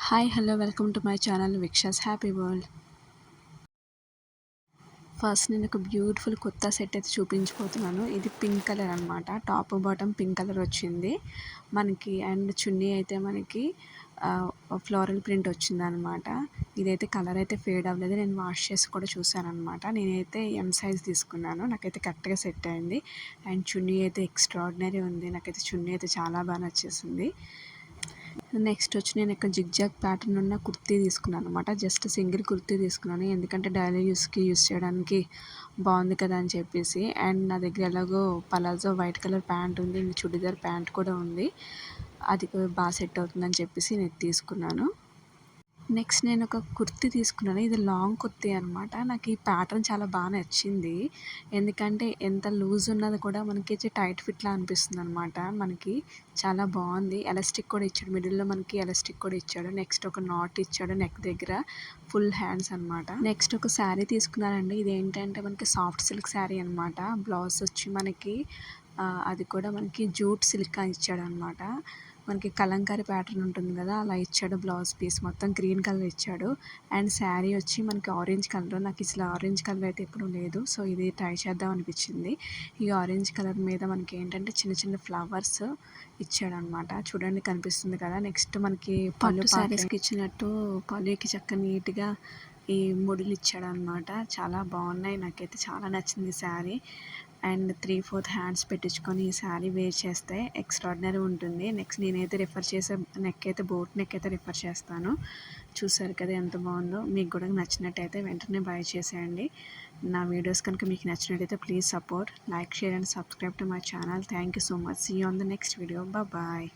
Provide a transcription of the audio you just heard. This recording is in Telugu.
Hi hello welcome to my channel విక్షాస్ హ్యాపీ వరల్డ్. ఫస్ట్ నేను ఒక బ్యూటిఫుల్ కొత్త సెట్ అయితే చూపించబోతున్నాను. ఇది పింక్ కలర్ అనమాట. టాప్ బాటమ్ పింక్ కలర్ వచ్చింది మనకి. అండ్ చున్నీ అయితే మనకి ఫ్లోరల్ ప్రింట్ వచ్చిందనమాట. ఇదైతే కలర్ అయితే ఫేడ్ అవ్వలేదు. నేను వాష్ చేసి కూడా చూసాను అనమాట. నేనైతే ఎం సైజ్ తీసుకున్నాను. నాకైతే కరెక్ట్గా సెట్ అయింది. అండ్ చున్నీ అయితే ఎక్స్ట్రాడినరీ ఉంది. నాకైతే చున్నీ అయితే చాలా బాగా నచ్చేసింది. నెక్స్ట్ వచ్చి నేను ఇక్కడ జిగ్జాగ్ ప్యాటర్న్ ఉన్న కుర్తీ తీసుకున్నాను అనమాట. జస్ట్ సింగిల్ కుర్తీ తీసుకున్నాను, ఎందుకంటే డైలీ యూస్ చేయడానికి బాగుంది కదా అని చెప్పేసి. అండ్ నా దగ్గర ఎలాగో పలాజో వైట్ కలర్ ప్యాంట్ ఉంది, ఇంక చుడిదార్ ప్యాంట్ కూడా ఉంది. అది బాగా సెట్ అవుతుందని చెప్పేసి నేను తీసుకున్నాను. నెక్స్ట్ నేను ఒక కుర్తీ తీసుకున్నాను. ఇది లాంగ్ కుర్తీ అనమాట. నాకు ఈ ప్యాటర్న్ చాలా బాగా నచ్చింది. ఎందుకంటే ఎంత లూజ్ ఉన్నది కూడా మనకి టైట్ ఫిట్లా అనిపిస్తుంది అనమాట. మనకి చాలా బాగుంది. ఎలాస్టిక్ కూడా ఇచ్చాడు, మిడిల్లో మనకి ఎలాస్టిక్ కూడా ఇచ్చాడు. నెక్స్ట్ ఒక నాట్ ఇచ్చాడు నెక్ దగ్గర, ఫుల్ హ్యాండ్స్ అనమాట. నెక్స్ట్ ఒక శారీ తీసుకున్నానండి. ఇది ఏంటంటే మనకి సాఫ్ట్ సిల్క్ శారీ అనమాట. బ్లౌజ్ వచ్చి మనకి అది కూడా మనకి జూట్ సిల్క్ ఇచ్చాడు అనమాట. మనకి కలంకారీ ప్యాటర్న్ ఉంటుంది కదా, అలా ఇచ్చాడు. బ్లౌజ్ పీస్ మొత్తం గ్రీన్ కలర్ ఇచ్చాడు. అండ్ శారీ వచ్చి మనకి ఆరెంజ్ కలర్. నాకు ఇట్లా ఆరెంజ్ కలర్ అయితే ఎప్పుడు లేదు, సో ఇది ట్రై చేద్దాం అనిపించింది. ఈ ఆరెంజ్ కలర్ మీద మనకి ఏంటంటే చిన్న చిన్న ఫ్లవర్స్ ఇచ్చాడు అనమాట. చూడండి కనిపిస్తుంది కదా. నెక్స్ట్ మనకి పళ్ళు శారీస్కి ఇచ్చినట్టు పళ్ళుకి చక్కగా నీట్గా ఈ ముడులు ఇచ్చాడు అనమాట. చాలా బాగున్నాయి. నాకైతే చాలా నచ్చింది ఈ శారీ. అండ్ 3/4 హ్యాండ్స్ పెట్టించుకొని ఈ శారీ వేర్ చేస్తే ఎక్స్ట్రాడినరీ ఉంటుంది. నెక్స్ట్ నేనైతే రిఫర్ చేసే నెక్ అయితే బోట్ నెక్ అయితే రిఫర్ చేస్తాను. చూసారు కదా ఎంత బాగుందో. మీకు కూడా నచ్చినట్టయితే వెంటనే బై చేసేయండి. నా వీడియోస్ కనుక మీకు నచ్చినట్టయితే please support, like, share and subscribe to my channel. Thank you so much. See you on the next video. Bye.